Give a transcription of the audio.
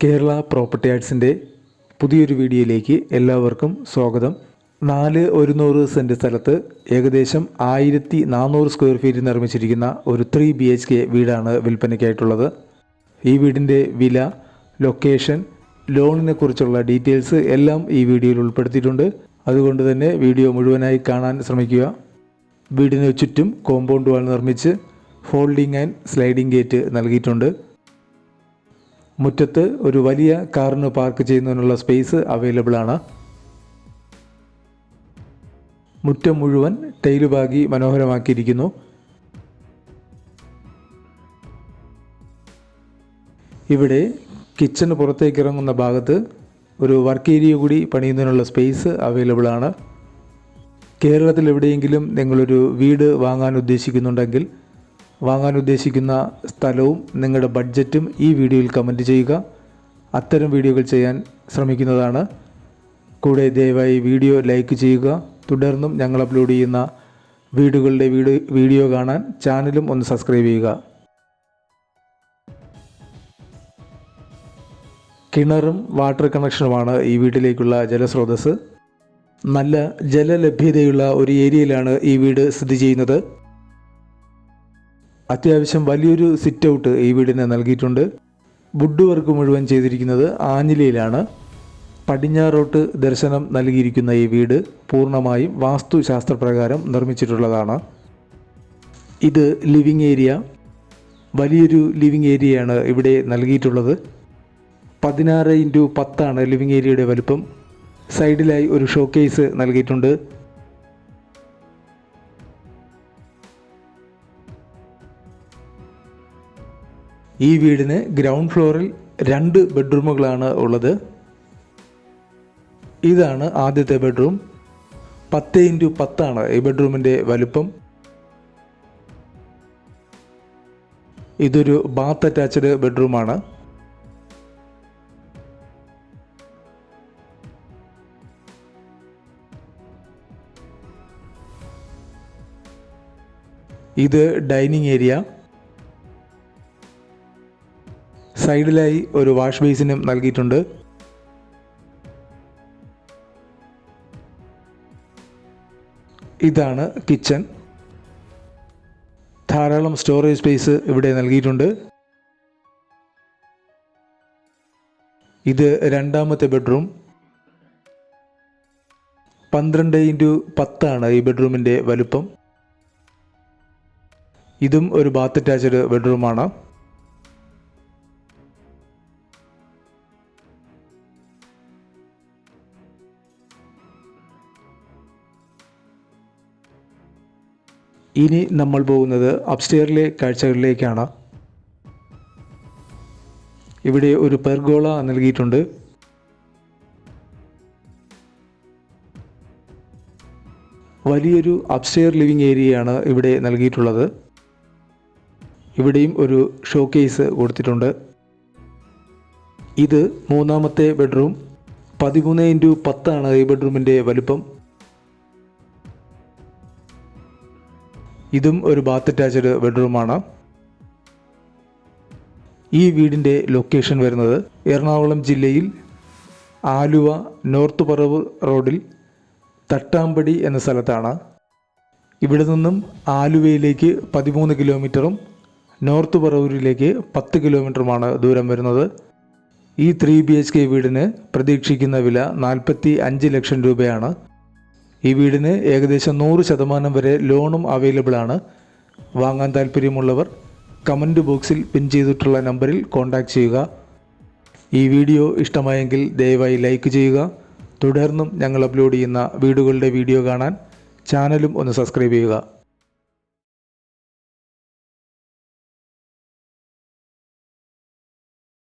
Kerala property ആർട്സിൻ്റെ പുതിയൊരു വീഡിയോയിലേക്ക് എല്ലാവർക്കും സ്വാഗതം. 4,100 സെൻറ്റ് സ്ഥലത്ത് ഏകദേശം 1,400 സ്ക്വയർ ഫീറ്റ് നിർമ്മിച്ചിരിക്കുന്ന ഒരു 3 BHK വീടാണ് വിൽപ്പനയ്ക്കായിട്ടുള്ളത്. ഈ വീടിൻ്റെ വില, ലൊക്കേഷൻ, ലോണിനെ കുറിച്ചുള്ള ഡീറ്റെയിൽസ് എല്ലാം ഈ വീഡിയോയിൽ ഉൾപ്പെടുത്തിയിട്ടുണ്ട്. അതുകൊണ്ട് തന്നെ വീഡിയോ മുഴുവനായി കാണാൻ ശ്രമിക്കുക. വീടിന് ചുറ്റും കോമ്പൗണ്ട് വാൾ നിർമ്മിച്ച് ഫോൾഡിംഗ് ആൻഡ് സ്ലൈഡിംഗ് ഗേറ്റ് നൽകിയിട്ടുണ്ട്. മുറ്റത്ത് ഒരു വലിയ കാറിന് പാർക്ക് ചെയ്യുന്നതിനുള്ള സ്പേസ് അവൈലബിൾ ആണ്. മുറ്റം മുഴുവൻ ടൈല് പാകി മനോഹരമാക്കിയിരിക്കുന്നു. ഇവിടെ കിച്ചന് പുറത്തേക്ക് ഇറങ്ങുന്ന ഭാഗത്ത് ഒരു വർക്ക് ഏരിയ കൂടി പണിയുന്നതിനുള്ള സ്പേസ് അവൈലബിൾ ആണ്. കേരളത്തിൽ എവിടെയെങ്കിലും നിങ്ങളൊരു വീട് വാങ്ങാൻ ഉദ്ദേശിക്കുന്നുണ്ടെങ്കിൽ വാങ്ങാൻ ഉദ്ദേശിക്കുന്ന സ്ഥലവും നിങ്ങളുടെ ബഡ്ജറ്റും ഈ വീഡിയോയിൽ കമൻറ്റ് ചെയ്യുക. അത്തരം വീഡിയോകൾ ചെയ്യാൻ ശ്രമിക്കുന്നതാണ്. കൂടെ ദയവായി വീഡിയോ ലൈക്ക് ചെയ്യുക. തുടർന്നും ഞങ്ങൾ അപ്ലോഡ് ചെയ്യുന്ന വീടുകളുടെ വീഡിയോ കാണാൻ ചാനലും ഒന്ന് സബ്സ്ക്രൈബ് ചെയ്യുക. കിണറും വാട്ടർ കണക്ഷനുമാണ് ഈ വീട്ടിലേക്കുള്ള ജലസ്രോതസ്. നല്ല ജലലഭ്യതയുള്ള ഒരു ഏരിയയിലാണ് ഈ വീട് സ്ഥിതി ചെയ്യുന്നത്. അത്യാവശ്യം വലിയൊരു സിറ്റ് ഔട്ട് ഈ വീടിന് നൽകിയിട്ടുണ്ട്. വുഡ് വർക്ക് മുഴുവൻ ചെയ്തിരിക്കുന്നത് ആഞ്ഞിലയിലാണ്. പടിഞ്ഞാറോട്ട് ദർശനം നൽകിയിരിക്കുന്ന ഈ വീട് പൂർണ്ണമായും വാസ്തുശാസ്ത്രപ്രകാരം നിർമ്മിച്ചിട്ടുള്ളതാണ്. ഇത് ലിവിങ് ഏരിയ, വലിയൊരു ലിവിങ് ഏരിയയാണ് ഇവിടെ നൽകിയിട്ടുള്ളത്. 16x10 ലിവിങ് ഏരിയയുടെ വലുപ്പം. സൈഡിലായി ഒരു ഷോക്കേസ് നൽകിയിട്ടുണ്ട്. ഈ വീടിന് ഗ്രൗണ്ട് ഫ്ലോറിൽ 2 ബെഡ്റൂമുകളാണ് ഉള്ളത്. ഇതാണ് ആദ്യത്തെ ബെഡ്റൂം. 10x10 ഈ ബെഡ്റൂമിൻ്റെ വലുപ്പം. ഇതൊരു ബാത്ത് അറ്റാച്ച്ഡ് ബെഡ്റൂമാണ്. ഇത് ഡൈനിങ് ഏരിയ. സൈഡിലായി ഒരു വാഷ് ബേസിനും നൽകിയിട്ടുണ്ട്. ഇതാണ് കിച്ചൺ. ധാരാളം സ്റ്റോറേജ് സ്പേസ് ഇവിടെ നൽകിയിട്ടുണ്ട്. ഇത് രണ്ടാമത്തെ ബെഡ്റൂം. 12x10 ഈ ബെഡ്റൂമിൻ്റെ വലുപ്പം. ഇതും ഒരു ബാത്ത് അറ്റാച്ച്ഡ് ബെഡ്റൂമാണ്. ഇനി നമ്മൾ പോകുന്നത് അപ്സ്റ്റെയറിലെ കാഴ്ചകളിലേക്കാണ്. ഇവിടെ ഒരു പെർഗോള നൽകിയിട്ടുണ്ട്. വലിയൊരു അപ്സ്റ്റെയർ ലിവിങ് ഏരിയയാണ് ഇവിടെ നൽകിയിട്ടുള്ളത്. ഇവിടെയും ഒരു ഷോക്കേസ് കൊടുത്തിട്ടുണ്ട്. ഇത് മൂന്നാമത്തെ ബെഡ്റൂം. 13x10 ഈ ബെഡ്റൂമിൻ്റെ വലുപ്പം. ഇതും ഒരു ബാത്ത് അറ്റാച്ച്ഡ് ബെഡ്റൂമാണ്. ഈ വീടിൻ്റെ ലൊക്കേഷൻ വരുന്നത് എറണാകുളം ജില്ലയിൽ ആലുവ നോർത്ത് പറവൂർ റോഡിൽ തട്ടാമ്പടി എന്ന സ്ഥലത്താണ്. ഇവിടെ നിന്നും ആലുവയിലേക്ക് 13 കിലോമീറ്ററും നോർത്ത് പറവൂരിലേക്ക് 10 കിലോമീറ്ററുമാണ് ദൂരം വരുന്നത്. ഈ 3 BHK വീടിന് പ്രതീക്ഷിക്കുന്ന വില 45 ലക്ഷം രൂപയാണ്. ഈ വീടിന് ഏകദേശം 100% വരെ ലോണും അവൈലബിൾ ആണ്. വാങ്ങാൻ താല്പര്യമുള്ളവർ കമൻറ്റ് ബോക്സിൽ പിൻ ചെയ്തിട്ടുള്ള നമ്പറിൽ കോൺടാക്റ്റ് ചെയ്യുക. ഈ വീഡിയോ ഇഷ്ടമായെങ്കിൽ ദയവായി ലൈക്ക് ചെയ്യുക. തുടർന്നും ഞങ്ങൾ അപ്ലോഡ് ചെയ്യുന്ന വീടുകളുടെ വീഡിയോ കാണാൻ ചാനലും ഒന്ന് സബ്സ്ക്രൈബ് ചെയ്യുക.